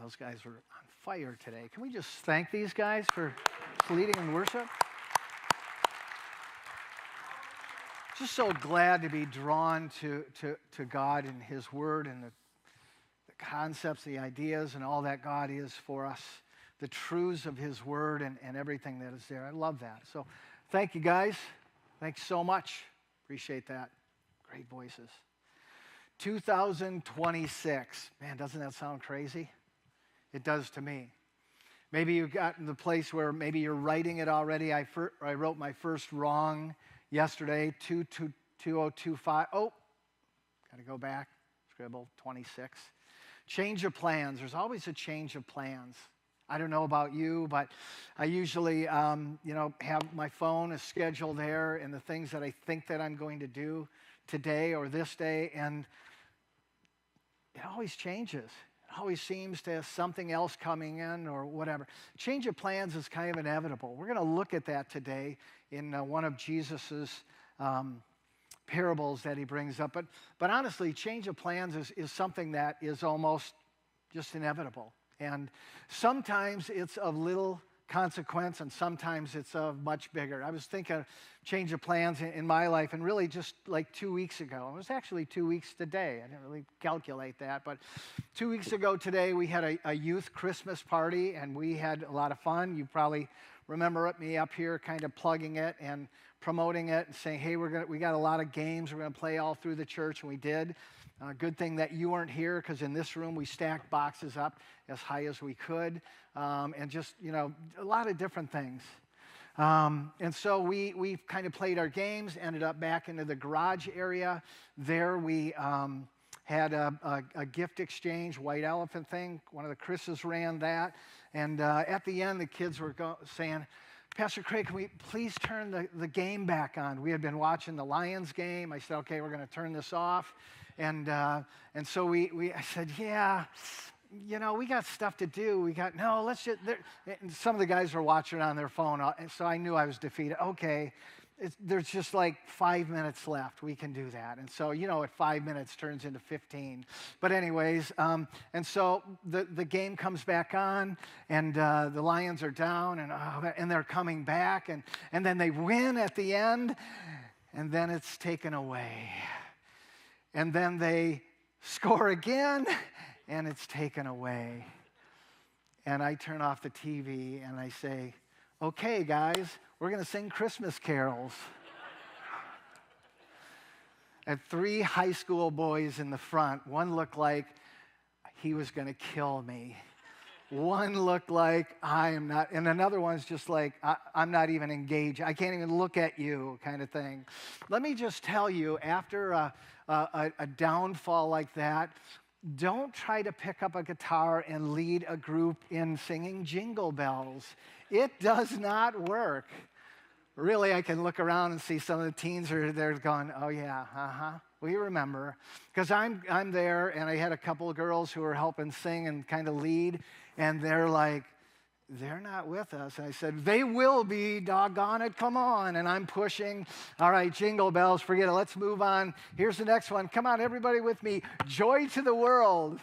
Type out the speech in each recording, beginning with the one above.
Those guys were on fire today. Can we just thank these guys for leading in worship? Just so glad to be drawn to God and His Word and the concepts, the ideas, and all that God is for us, the truths of His Word and everything that is there. I love that. So thank you, guys. Thanks so much. Appreciate that. Great voices. 2026. Man, doesn't that sound crazy? It does to me. Maybe you've gotten to the place where maybe you're writing it already. I wrote my first wrong yesterday, 2025. Oh, got to go back. Scribble, 26. Change of plans. There's always a change of plans. I don't know about you, but I usually, have my phone, a schedule there, and the things that I think that I'm going to do today or this day, and it always changes. It always seems to have something else coming in or whatever. Change of plans is kind of inevitable. We're going to look at that today in one of Jesus's parables that he brings up. But honestly, change of plans is something that is almost just inevitable. And sometimes it's of little consequence, and sometimes it's of much bigger. I was thinking of change of plans in my life, and really just like 2 weeks ago. It was actually 2 weeks today. I didn't really calculate that, but 2 weeks ago today, we had a youth Christmas party, and we had a lot of fun. You probably remember me up here kind of plugging it and promoting it and saying, hey, we got a lot of games we're going to play all through the church, and we did. Good thing that you weren't here, because in this room we stacked boxes up as high as we could, and just, a lot of different things. And so we kind of played our games, ended up back into the garage area. There we had a gift exchange, white elephant thing. One of the Chris's ran that. And at the end, the kids were saying, Pastor Craig, can we please turn the game back on? We had been watching the Lions game. I said, okay, we're going to turn this off. And so I said, yeah, we got stuff to do. Let's just, and some of the guys were watching on their phone, so I knew I was defeated. Okay, there's just like 5 minutes left. We can do that. And so, at 5 minutes turns into 15. But anyways, and so the game comes back on, and the Lions are down, and they're coming back, and then they win at the end, and then it's taken away. And then they score again, and it's taken away. And I turn off the TV, and I say, okay, guys, we're going to sing Christmas carols. And 3 high school boys in the front. One looked like he was going to kill me. One looked like I am not, and another one's just like, I'm not even engaged. I can't even look at you, kind of thing. Let me just tell you, after a downfall like that, don't try to pick up a guitar and lead a group in singing Jingle Bells. It does not work. Really, I can look around and see some of the teens are there going, oh yeah, we remember. Because I'm there, and I had a couple of girls who were helping sing and kind of lead, and they're like, they're not with us. And I said, they will be, doggone it, come on. And I'm pushing. All right, Jingle Bells, forget it. Let's move on. Here's the next one. Come on, everybody with me. Joy to the World.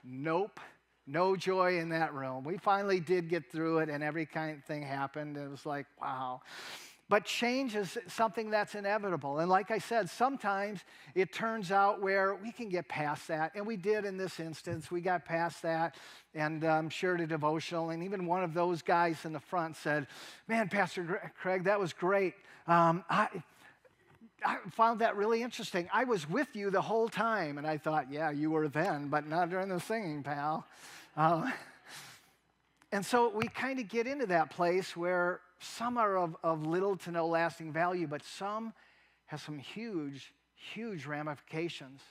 Nope. No joy in that room. We finally did get through it, and every kind of thing happened. It was like, wow. But change is something that's inevitable. And like I said, sometimes it turns out where we can get past that. And we did in this instance. We got past that and shared a devotional. And even one of those guys in the front said, man, Pastor Craig, that was great. I found that really interesting. I was with you the whole time. And I thought, yeah, you were then, but not during the singing, pal. And so we kind of get into that place where some are of little to no lasting value, but some have some huge, huge ramifications.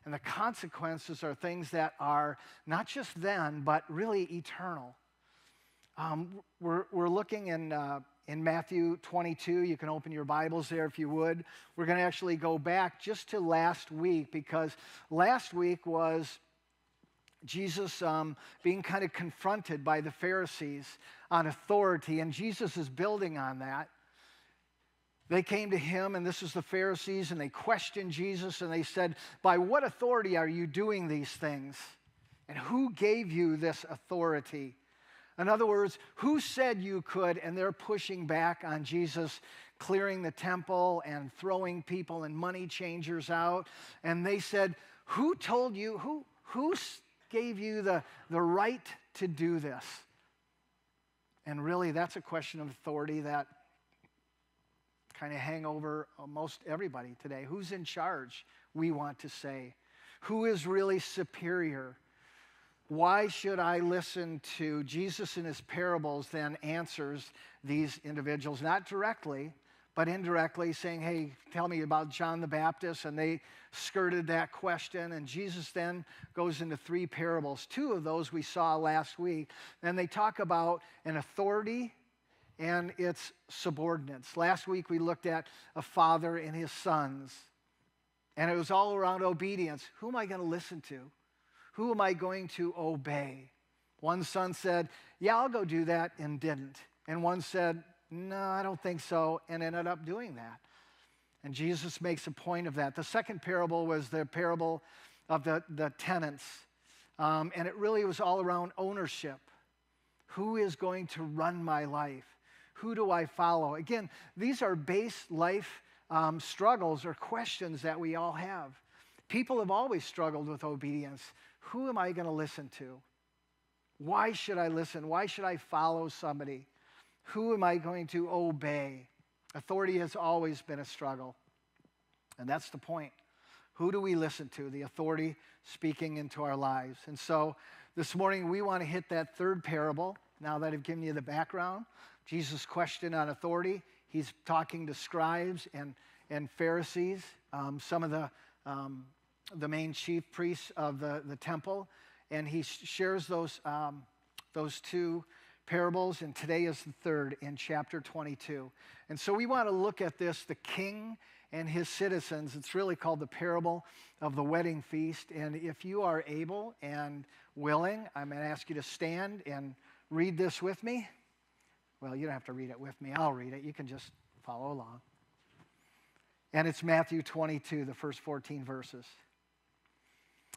And the consequences are things that are not just then, but really eternal. We're looking in Matthew 22. You can open your Bibles there if you would. We're going to actually go back just to last week, because last week was Jesus being kind of confronted by the Pharisees on authority, and Jesus is building on that. They came to him, and this is the Pharisees, and they questioned Jesus, and they said, by what authority are you doing these things? And who gave you this authority? In other words, who said you could? And they're pushing back on Jesus clearing the temple and throwing people and money changers out. And they said, who told you, who gave you the right to do this? And really, that's a question of authority that kind of hang over most everybody today. Who's in charge, we want to say. Who is really superior? Why should I listen to Jesus in his parables then answers these individuals, not directly, but indirectly, saying, hey, tell me about John the Baptist, and they skirted that question, and Jesus then goes into 3 parables. 2 of those we saw last week, and they talk about an authority and its subordinates. Last week we looked at a father and his sons, and it was all around obedience. Who am I going to listen to? Who am I going to obey? One son said, yeah, I'll go do that, and didn't. And one said, no, I don't think so, and ended up doing that. And Jesus makes a point of that. The second parable was the parable of the tenants. And it really was all around ownership. Who is going to run my life? Who do I follow? Again, these are base life struggles or questions that we all have. People have always struggled with obedience. Who am I going to listen to? Why should I listen? Why should I follow somebody? Who am I going to obey? Authority has always been a struggle. And that's the point. Who do we listen to? The authority speaking into our lives. And so this morning we want to hit that 3rd parable. Now that I've given you the background, Jesus' question on authority. He's talking to scribes and Pharisees, some of the main chief priests of the temple. And he shares those 2 parables, and today is the 3rd in chapter 22. And so we want to look at this, the king and his citizens. It's really called the parable of the wedding feast. And if you are able and willing, I'm going to ask you to stand and read this with me. Well, you don't have to read it with me. I'll read it. You can just follow along. And it's Matthew 22, the first 14 verses.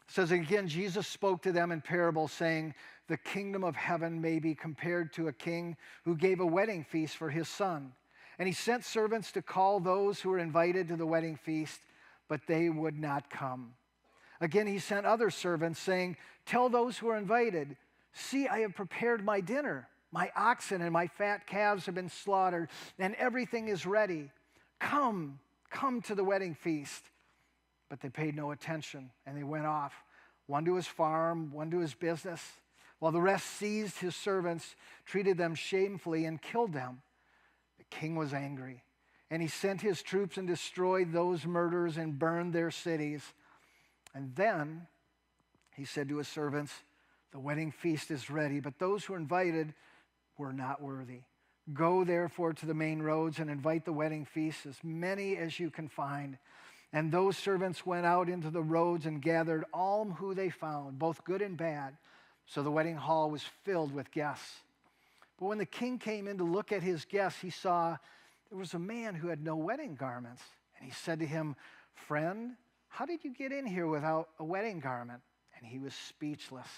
It says, again, Jesus spoke to them in parables, saying, the kingdom of heaven may be compared to a king who gave a wedding feast for his son. And he sent servants to call those who were invited to the wedding feast, but they would not come. Again, he sent other servants, saying, tell those who are invited, see, I have prepared my dinner. My oxen and my fat calves have been slaughtered, and everything is ready. Come to the wedding feast. But they paid no attention, and they went off, one to his farm, one to his business, while the rest seized his servants, treated them shamefully, and killed them. The king was angry, and he sent his troops and destroyed those murderers and burned their cities. And then he said to his servants, the wedding feast is ready, but those who are invited were not worthy. Go therefore to the main roads and invite the wedding feast, as many as you can find. And those servants went out into the roads and gathered all who they found, both good and bad. So the wedding hall was filled with guests. But when the king came in to look at his guests, he saw there was a man who had no wedding garments. And he said to him, friend, how did you get in here without a wedding garment? And he was speechless.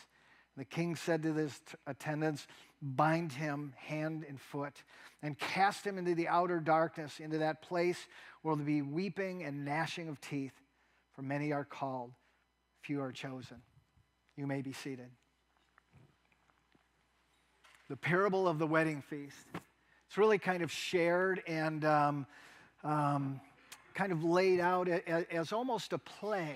The king said to his attendants, bind him hand and foot and cast him into the outer darkness, into that place where there will be weeping and gnashing of teeth. For many are called, few are chosen. You may be seated. The parable of the wedding feast. It's really kind of shared and kind of laid out as almost a play.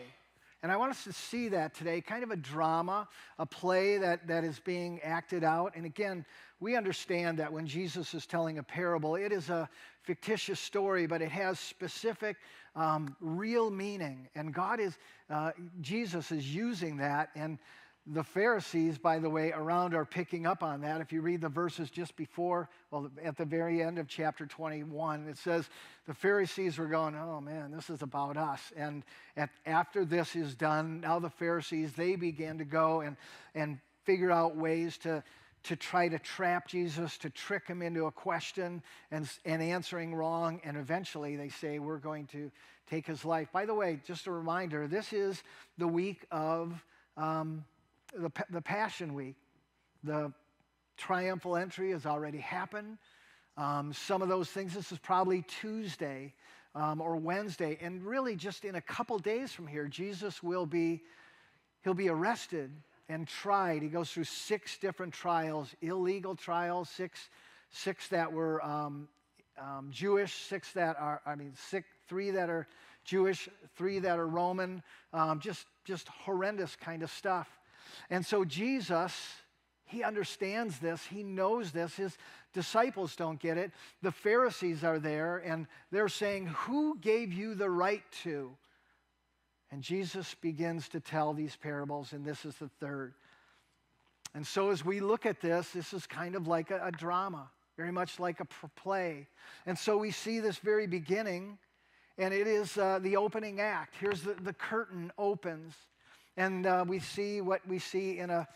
And I want us to see that today, kind of a drama, a play that is being acted out. And again, we understand that when Jesus is telling a parable, it is a fictitious story, but it has specific, real meaning. And Jesus is using that. And the Pharisees, by the way, around are picking up on that. If you read the verses just before, well, at the very end of chapter 21, it says the Pharisees were going, oh man, this is about us. And after this is done, now the Pharisees, they began to go and figure out ways to try to trap Jesus, to trick him into a question and answering wrong. And eventually they say, we're going to take his life. By the way, just a reminder, this is the week of the Passion Week. The triumphal entry has already happened. Some of those things, this is probably Tuesday or Wednesday. And really just in a couple days from here, Jesus he'll be arrested and tried. He goes through 6 different trials, illegal trials, six that were Jewish, 3 that are Jewish, 3 that are Roman, just horrendous kind of stuff. And so Jesus, he understands this, he knows this, his disciples don't get it. The Pharisees are there and they're saying, who gave you the right to? And Jesus begins to tell these parables, and this is the third. And so as we look at this is kind of like a drama, very much like a play. And so we see this very beginning, and it is the opening act. Here's the curtain opens, and we see what we see in a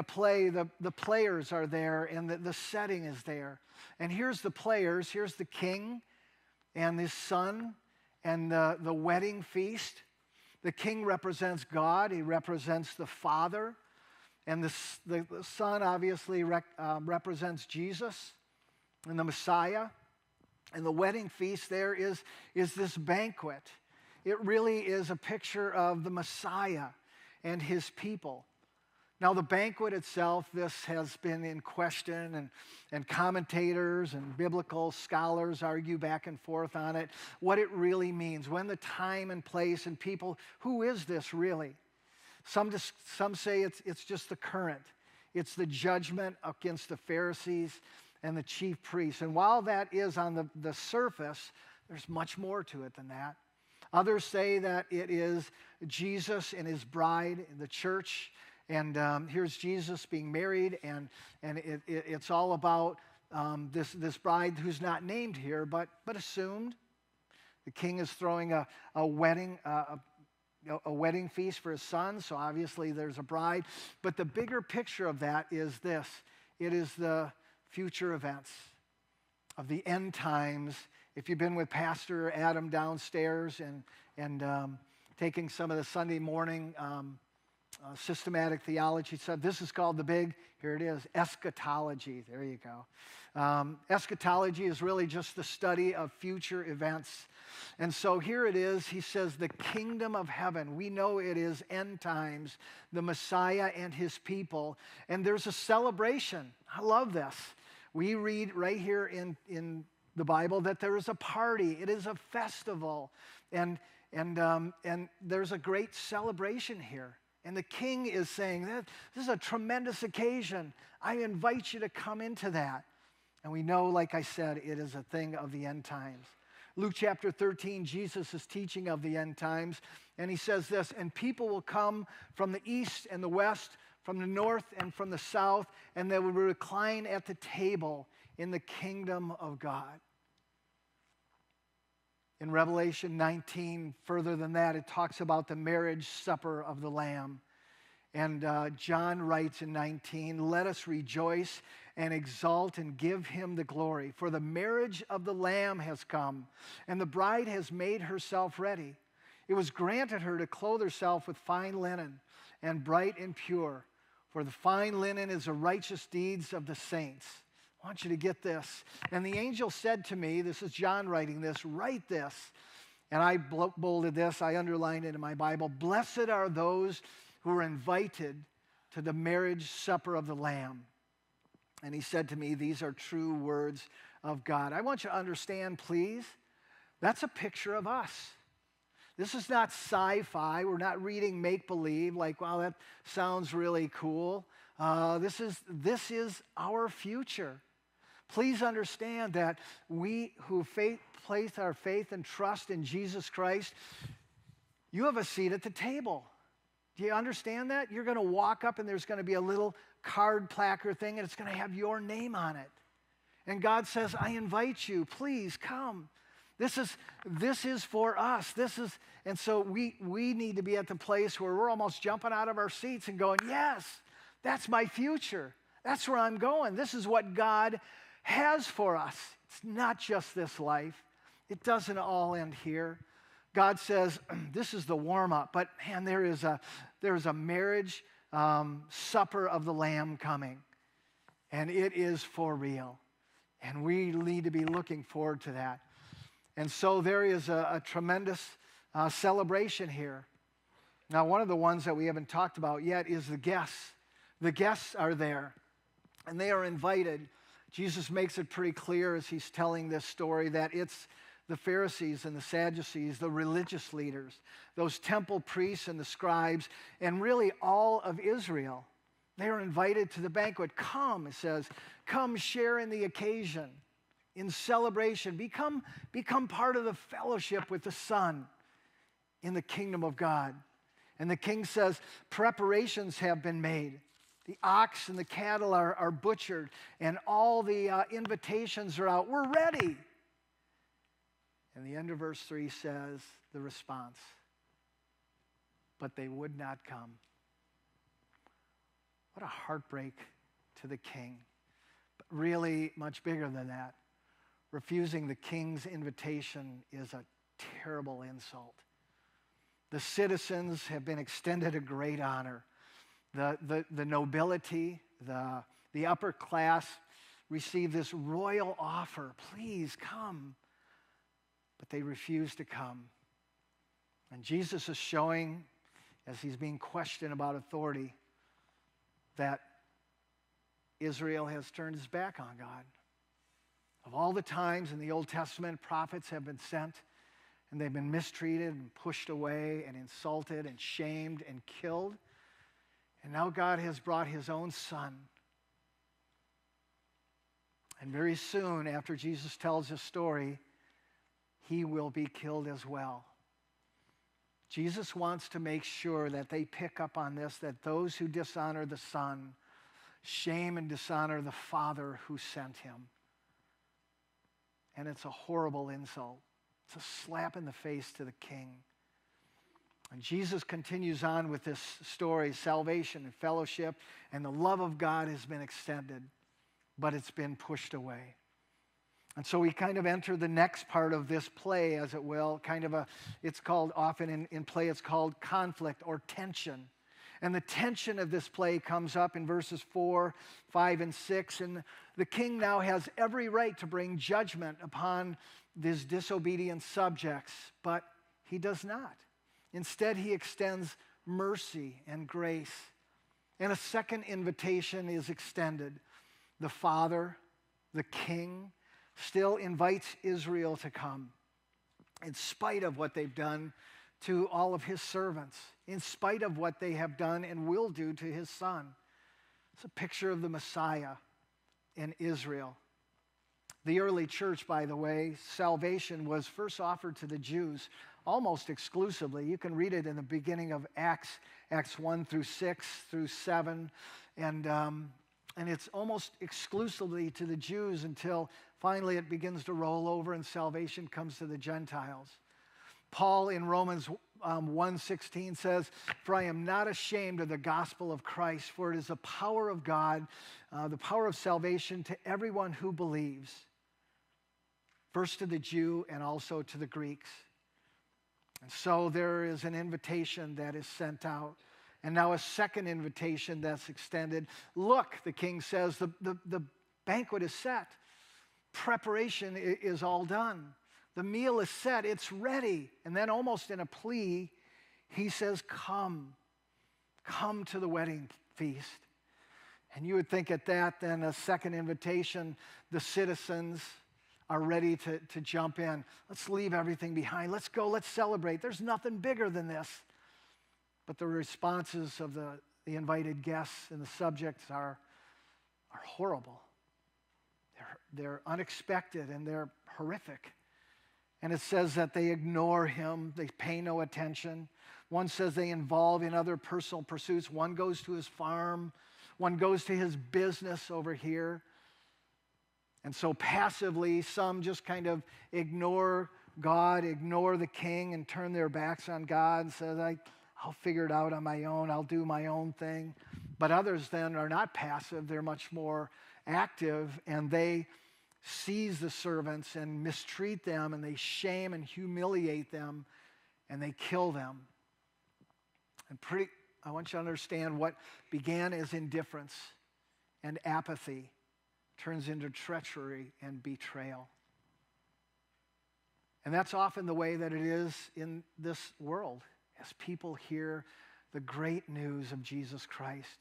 play. The players are there, and the setting is there. And here's the players. Here's the king and his son and the wedding feast. The king represents God. He represents the Father. And the son obviously represents Jesus and the Messiah. And the wedding feast there is this banquet. It really is a picture of the Messiah and his people. Now, the banquet itself, this has been in question, and commentators and biblical scholars argue back and forth on it, what it really means, when the time and place and people, who is this really? Some say it's just the current. It's the judgment against the Pharisees and the chief priests. And while that is on the surface, there's much more to it than that. Others say that it is Jesus and his bride, the church. And here's Jesus being married, and it's all about this bride who's not named here, but assumed. The king is throwing a wedding feast for his son, so obviously there's a bride. But the bigger picture of that is this. It is the future events of the end times. If you've been with Pastor Adam downstairs and taking some of the Sunday morning systematic theology stuff, this is called here it is, eschatology. There you go. Eschatology is really just the study of future events. And so here it is, he says, the kingdom of heaven. We know it is end times, the Messiah and his people. And there's a celebration. I love this. We read right here in the Bible that there is a party. It is a festival. And there's a great celebration here. And the king is saying, this is a tremendous occasion. I invite you to come into that. And we know, like I said, it is a thing of the end times. Luke chapter 13, Jesus is teaching of the end times. And he says this, and people will come from the east and the west, from the north and from the south, and they will recline at the table in the kingdom of God. In Revelation 19, further than that, it talks about the marriage supper of the Lamb. And John writes in 19, let us rejoice and exult and give him the glory. For the marriage of the Lamb has come, and the bride has made herself ready. It was granted her to clothe herself with fine linen and bright and pure. For the fine linen is the righteous deeds of the saints. I want you to get this. And the angel said to me, this is John writing this, write this. And I bolded this, I underlined it in my Bible. Blessed are those who are invited to the marriage supper of the Lamb. And he said to me, these are true words of God. I want you to understand, please, that's a picture of us. This is not sci-fi. We're not reading make-believe like, wow, that sounds really cool. This is our future. Please understand that we who place our faith and trust in Jesus Christ, you have a seat at the table. Do you understand that? You're going to walk up and there's going to be a little card placard thing and it's going to have your name on it. And God says, I invite you, please come. This is for us. And so we need to be at the place where we're almost jumping out of our seats and going, yes, that's my future. That's where I'm going. This is what God has for us. It's not just this life. It doesn't all end here. God says, this is the warm-up, but man, there is a marriage supper of the Lamb coming. And it is for real. And we need to be looking forward to that. And so there is a tremendous celebration here. Now, one of the ones that we haven't talked about yet is the guests. The guests are there, and they are invited. Jesus makes it pretty clear as he's telling this story that it's the Pharisees and the Sadducees, the religious leaders, those temple priests and the scribes, and really all of Israel. They are invited to the banquet. Come, it says, come share in the occasion, in celebration. Become part of the fellowship with the Son in the kingdom of God. And the king says, preparations have been made. The ox and the cattle are butchered, and all the invitations are out. We're ready. And the end of verse 3 says the response, but they would not come. What a heartbreak to the king. But really, much bigger than that, refusing the king's invitation is a terrible insult. The citizens have been extended a great honor. The nobility, the upper class receive this royal offer. Please come. But they refuse to come. And Jesus is showing, as he's being questioned about authority, that Israel has turned his back on God. Of all the times in the Old Testament, prophets have been sent, and they've been mistreated and pushed away and insulted and shamed and killed. And now God has brought his own Son. And very soon, after Jesus tells his story, he will be killed as well. Jesus wants to make sure that they pick up on this, that those who dishonor the Son shame and dishonor the Father who sent him. And it's a horrible insult. It's a slap in the face to the king. And Jesus continues on with this story, salvation and fellowship, and the love of God has been extended, but it's been pushed away. And so we kind of enter the next part of this play, as it will, it's called, often in play, it's called conflict or tension. And the tension of this play comes up in verses 4, 5, and 6. And the king now has every right to bring judgment upon these disobedient subjects, but he does not. Instead, he extends mercy and grace. And a second invitation is extended. The Father, the King, still invites Israel to come in spite of what they've done to all of his servants, in spite of what they have done and will do to his Son. It's a picture of the Messiah in Israel. The early church, by the way, salvation was first offered to the Jews almost exclusively. You can read it in the beginning of Acts 1 through 6 through 7, and it's almost exclusively to the Jews until finally it begins to roll over and salvation comes to the Gentiles. Paul in Romans 1:16 says, "For I am not ashamed of the gospel of Christ, for it is the power of God, the power of salvation to everyone who believes, first to the Jew and also to the Greeks." And so there is an invitation that is sent out. And now a second invitation that's extended. Look, the king says, the banquet is set. Preparation is all done. The meal is set. It's ready. And then almost in a plea, he says, come to the wedding feast. And you would think at that, then a second invitation, the citizens are ready to jump in. Let's leave everything behind. Let's go. Let's celebrate. There's nothing bigger than this. But the responses of the invited guests and the subjects are horrible. They're unexpected and they're horrific. And it says that they ignore him. They pay no attention. One says they involve in other personal pursuits. One goes to his farm. One goes to his business over here. And so passively, some just kind of ignore God, ignore the king, and turn their backs on God and say, I'll figure it out on my own. I'll do my own thing. But others then are not passive. They're much more active, and they seize the servants and mistreat them, and they shame and humiliate them, and they kill them. And I want you to understand what began as indifference and apathy turns into treachery and betrayal. And that's often the way that it is in this world as people hear the great news of Jesus Christ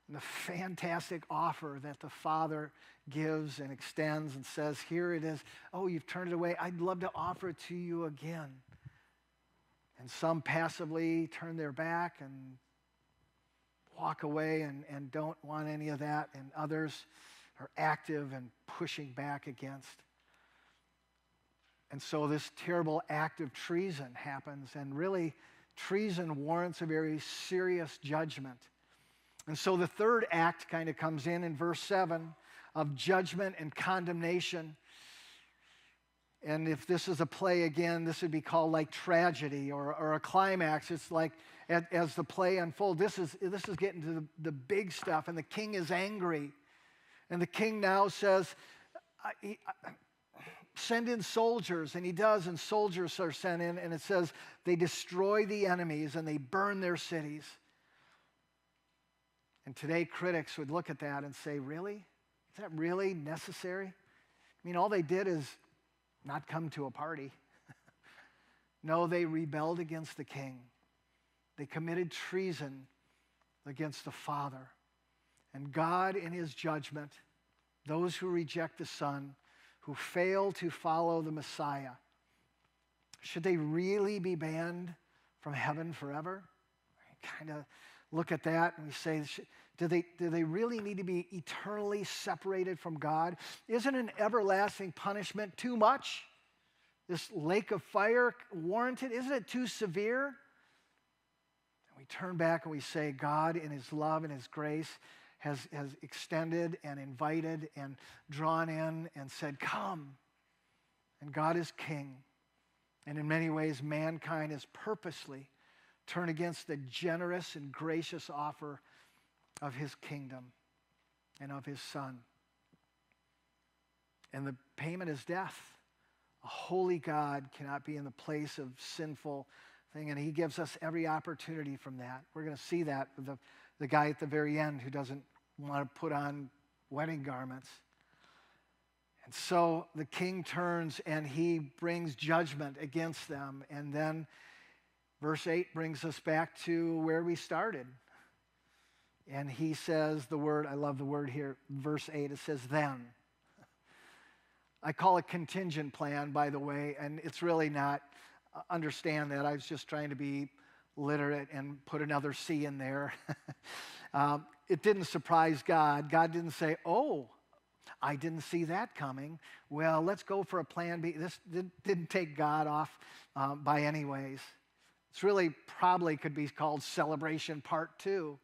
and the fantastic offer that the Father gives and extends and says, here it is. Oh, you've turned it away. I'd love to offer it to you again. And some passively turn their back and walk away and don't want any of that. And others are active and pushing back against. And so this terrible act of treason happens. And really, treason warrants a very serious judgment. And so the third act kind of comes in verse 7 of judgment and condemnation. And if this is a play again, this would be called like tragedy or a climax. It's like as the play unfolds, this is getting to the big stuff. And the king is angry. And the king now says, send in soldiers. And he does, and soldiers are sent in. And it says they destroy the enemies and they burn their cities. And today critics would look at that and say, really? Is that really necessary? I mean, all they did is not come to a party. No, they rebelled against the king. They committed treason against the Father. And God, in his judgment, those who reject the Son, who fail to follow the Messiah, should they really be banned from heaven forever? Kind of look at that and we say, do they really need to be eternally separated from God? Isn't an everlasting punishment too much? This lake of fire warranted? Isn't it too severe? And we turn back and we say, God in his love and his grace has extended and invited and drawn in and said, come. And God is king. And in many ways, mankind is purposely turned against the generous and gracious offer of his kingdom and of his Son. And the payment is death. A holy God cannot be in the place of sinful thing, and he gives us every opportunity from that. We're going to see that with the guy at the very end who doesn't want to put on wedding garments. And so the king turns and he brings judgment against them. And then verse 8 brings us back to where we started. And he says the word, I love the word here, verse 8, it says then. I call it contingent plan, by the way, and it's really not, understand that. I was just trying to be literate and put another C in there. It didn't surprise God. God didn't say, oh, I didn't see that coming. Well, let's go for a plan B. This didn't take God off by any ways. It's really probably could be called celebration part 2.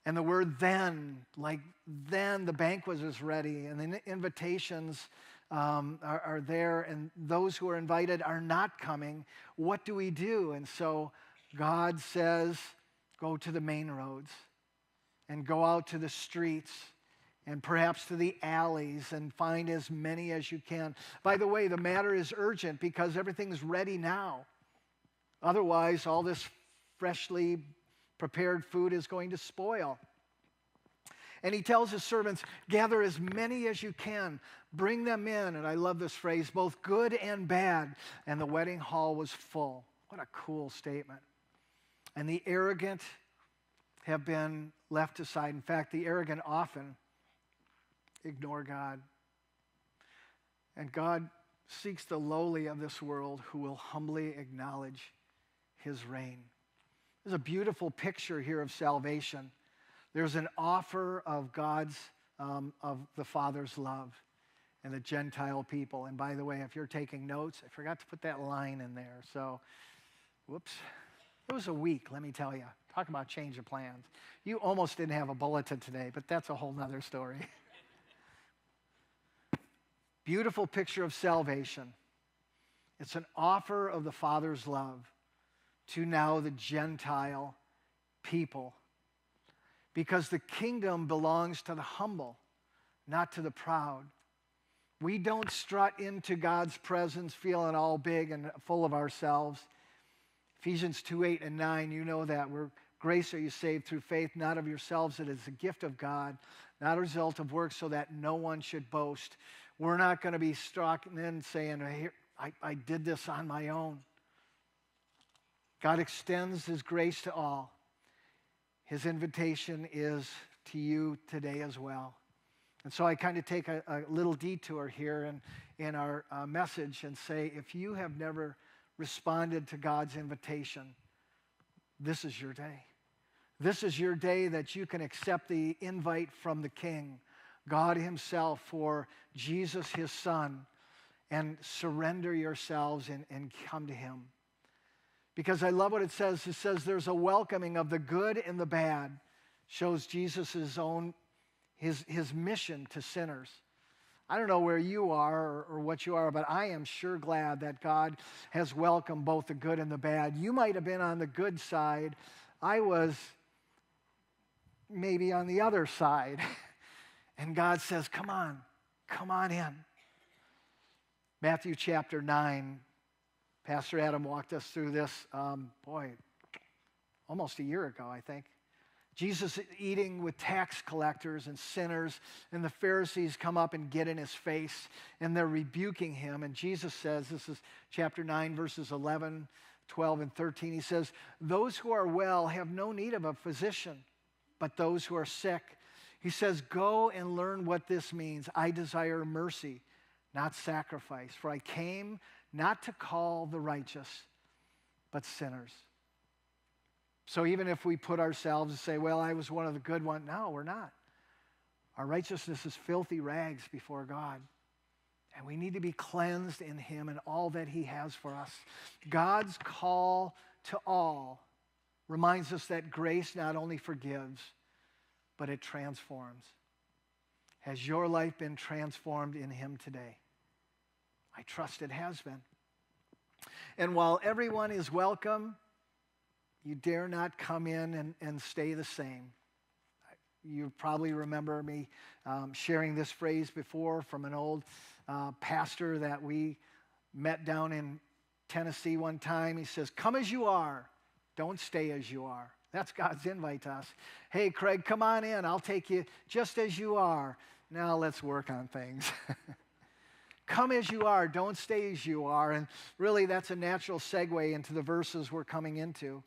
And the word then, like then the banquet is ready and the invitations are there and those who are invited are not coming. What do we do? And so God says, go to the main roads and go out to the streets and perhaps to the alleys and find as many as you can. By the way, the matter is urgent because everything's ready now. Otherwise, all this freshly prepared food is going to spoil. And he tells his servants, gather as many as you can, bring them in. And I love this phrase, both good and bad. And the wedding hall was full. What a cool statement. And the arrogant have been left aside. In fact, the arrogant often ignore God. And God seeks the lowly of this world who will humbly acknowledge his reign. There's a beautiful picture here of salvation. There's an offer of God's, of the Father's love and the Gentile people. And by the way, if you're taking notes, I forgot to put that line in there. So, whoops. It was a week, let me tell you. Talk about change of plans. You almost didn't have a bulletin today, but that's a whole nother story. Beautiful picture of salvation. It's an offer of the Father's love to now the Gentile people. Because the kingdom belongs to the humble, not to the proud. We don't strut into God's presence feeling all big and full of ourselves. Ephesians 2:8 and 9, you know that. We're grace are you saved through faith, not of yourselves. It is a gift of God, not a result of works, so that no one should boast. We're not going to be stalking in saying, "Here, I did this on my own." God extends his grace to all. His invitation is to you today as well. And so I kind of take a little detour here in our message and say, if you have never responded to God's invitation, this is your day. This is your day that you can accept the invite from the King, God himself, for Jesus, his son, and surrender yourselves and come to him. Because I love what it says. It says there's a welcoming of the good and the bad. Shows Jesus' his mission to sinners. I don't know where you are or what you are, but I am sure glad that God has welcomed both the good and the bad. You might have been on the good side. I was maybe on the other side. And God says, come on in. Matthew chapter 9, Pastor Adam walked us through this, almost a year ago, I think. Jesus eating with tax collectors and sinners, and the Pharisees come up and get in his face, and they're rebuking him. And Jesus says, this is chapter 9, verses 11, 12, and 13. He says, those who are well have no need of a physician, but those who are sick. He says, go and learn what this means. I desire mercy, not sacrifice. For I came not to call the righteous, but sinners. So even if we put ourselves and say, well, I was one of the good ones. No, we're not. Our righteousness is filthy rags before God. And we need to be cleansed in him and all that he has for us. God's call to all reminds us that grace not only forgives, but it transforms. Has your life been transformed in him today? I trust it has been. And while everyone is welcome, you dare not come in and stay the same. You probably remember me sharing this phrase before from an old pastor that we met down in Tennessee one time. He says, come as you are, don't stay as you are. That's God's invite to us. Hey, Craig, come on in. I'll take you just as you are. Now let's work on things. Come as you are, don't stay as you are. And really, that's a natural segue into the verses we're coming into.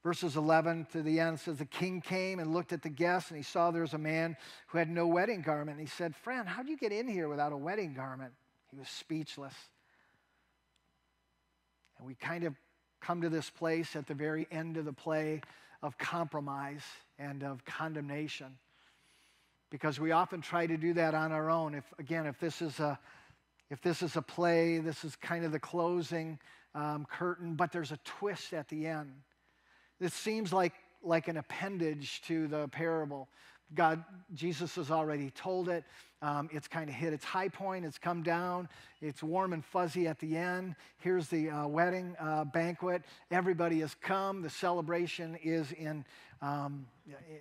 Verses 11 to the end says, the king came and looked at the guests, and he saw there was a man who had no wedding garment. And he said, friend, how do you get in here without a wedding garment? He was speechless. And we kind of come to this place at the very end of the play of compromise and of condemnation. Because we often try to do that on our own. If this is a play, this is kind of the closing curtain, but there's a twist at the end. It seems like an appendage to the parable. Jesus has already told it. It's kind of hit its high point. It's come down. It's warm and fuzzy at the end. Here's the wedding banquet. Everybody has come. The celebration is in,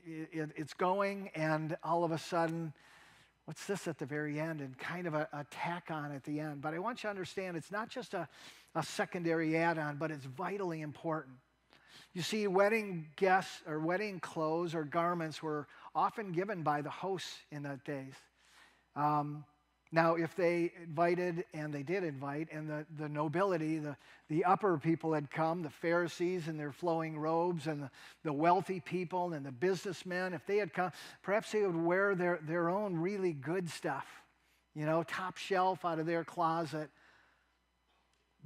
it's going, and all of a sudden, what's this at the very end? And kind of a tack on at the end. But I want you to understand, it's not just a secondary add-on, but it's vitally important. You see, wedding guests or wedding clothes or garments were often given by the hosts in those days. Now, if they invited, and they did invite, and the nobility, the upper people had come, the Pharisees in their flowing robes, and the wealthy people and the businessmen, if they had come, perhaps they would wear their own really good stuff, top shelf out of their closet.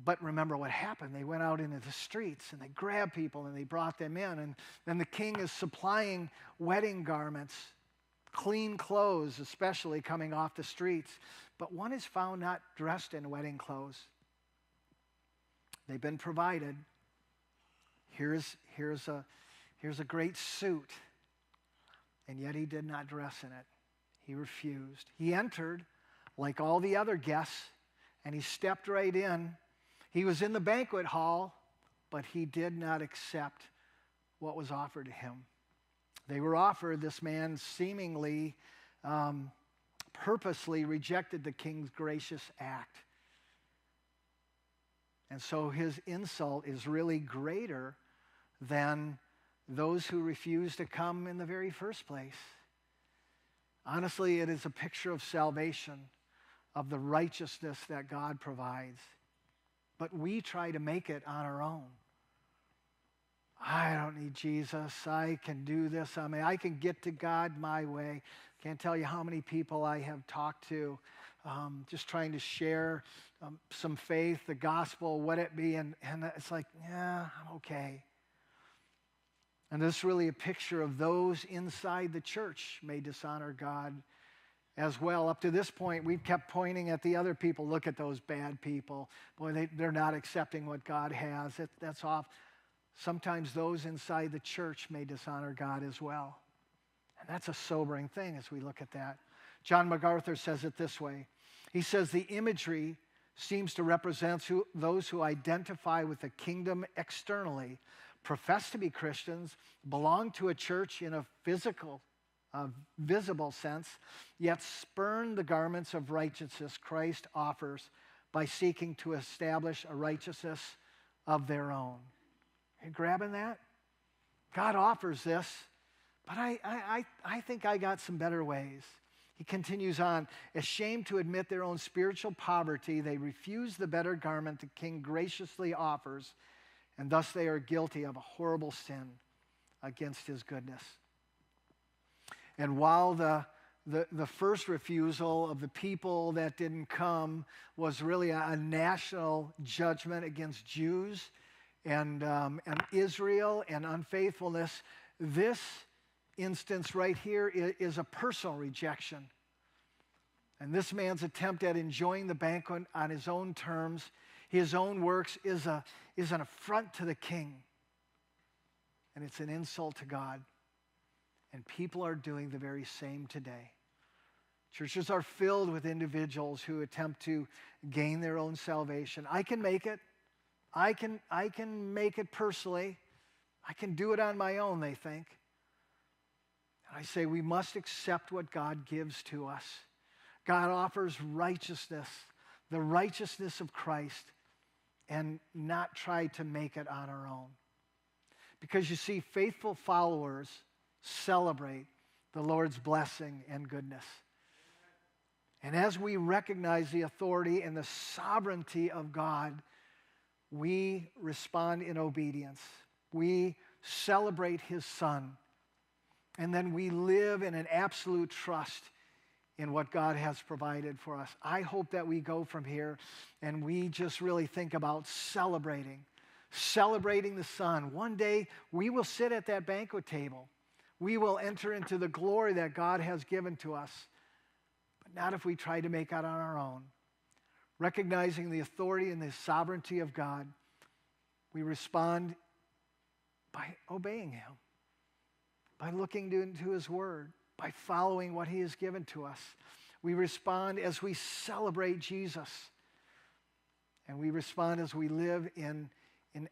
But remember what happened. They went out into the streets and they grabbed people and they brought them in. And then the king is supplying wedding garments, clean clothes, especially coming off the streets. But one is found not dressed in wedding clothes. They've been provided. Here's a great suit. And yet he did not dress in it. He refused. He entered like all the other guests, and he stepped right in. He was in the banquet hall, but he did not accept what was offered to him. They were offered, this man seemingly, purposely rejected the king's gracious act. And so his insult is really greater than those who refuse to come in the very first place. Honestly, it is a picture of salvation, of the righteousness that God provides. But we try to make it on our own. I don't need Jesus. I can do this. I can get to God my way. Can't tell you how many people I have talked to just trying to share some faith, the gospel, what it be, and it's like, yeah, I'm okay. And this is really a picture of those inside the church may dishonor God as well. Up to this point, we've kept pointing at the other people. Look at those bad people. Boy, they're not accepting what God has. That's off. Sometimes those inside the church may dishonor God as well. And that's a sobering thing as we look at that. John MacArthur says it this way. He says, the imagery seems to represent those who identify with the kingdom externally, profess to be Christians, belong to a church in a visible sense, yet spurn the garments of righteousness Christ offers by seeking to establish a righteousness of their own. Are you grabbing that? God offers this, but I think I got some better ways. He continues on, ashamed to admit their own spiritual poverty, they refuse the better garment the King graciously offers, and thus they are guilty of a horrible sin against his goodness. And while the first refusal of the people that didn't come was really a national judgment against Jews and Israel and unfaithfulness, this instance right here is a personal rejection. And this man's attempt at enjoying the banquet on his own terms, his own works, is an affront to the king. And it's an insult to God. And people are doing the very same today. Churches are filled with individuals who attempt to gain their own salvation. I can make it. I can make it personally. I can do it on my own, they think. And I say we must accept what God gives to us. God offers righteousness, the righteousness of Christ, and not try to make it on our own. Because you see, faithful followers celebrate the Lord's blessing and goodness. And as we recognize the authority and the sovereignty of God, we respond in obedience. We celebrate his Son. And then we live in an absolute trust in what God has provided for us. I hope that we go from here and we just really think about celebrating the Son. One day we will sit at that banquet table. We will enter into the glory that God has given to us, but not if we try to make it on our own. Recognizing the authority and the sovereignty of God, we respond by obeying him, by looking into his word, by following what he has given to us. We respond as we celebrate Jesus, and we respond as we live in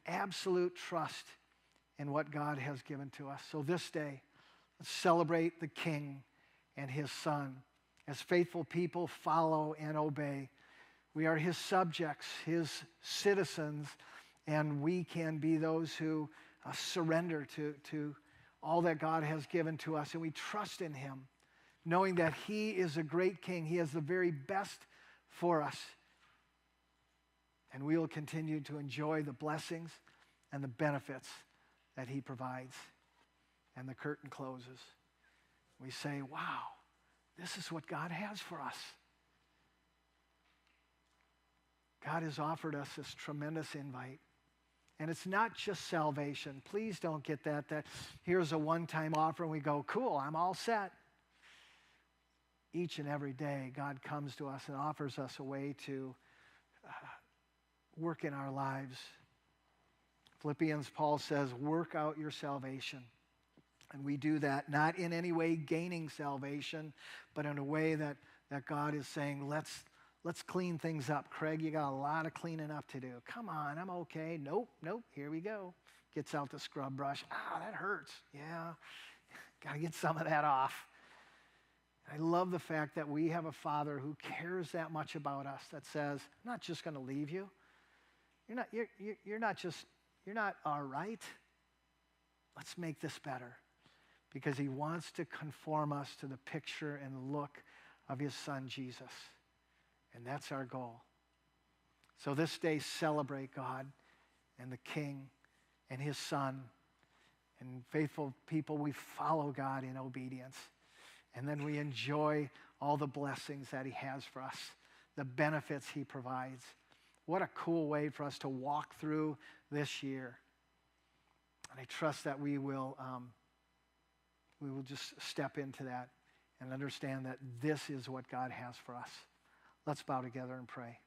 absolute trust in what God has given to us. So this day, let's celebrate the King and his Son. As faithful people, follow and obey. We are his subjects, his citizens, and we can be those who surrender to all that God has given to us, and we trust in him, knowing that he is a great king. He has the very best for us. And we will continue to enjoy the blessings and the benefits that he provides. And the curtain closes. We say, wow, this is what God has for us. God has offered us this tremendous invite. And it's not just salvation. Please don't get that here's a one-time offer and we go, cool, I'm all set. Each and every day, God comes to us and offers us a way to work in our lives. Philippians, Paul says, work out your salvation. And we do that not in any way gaining salvation, but in a way that God is saying, let's clean things up. Craig, you got a lot of cleaning up to do. Come on, I'm okay. Nope, here we go. Gets out the scrub brush. That hurts. Yeah, got to get some of that off. I love the fact that we have a Father who cares that much about us, that says, I'm not just going to leave you. You're not all right. Let's make this better, because he wants to conform us to the picture and look of his son, Jesus. And that's our goal. So this day, celebrate God and the King and his son. And faithful people, we follow God in obedience. And then we enjoy all the blessings that he has for us, the benefits he provides. What a cool way for us to walk through this year. And I trust that we will just step into that and understand that this is what God has for us. Let's bow together and pray.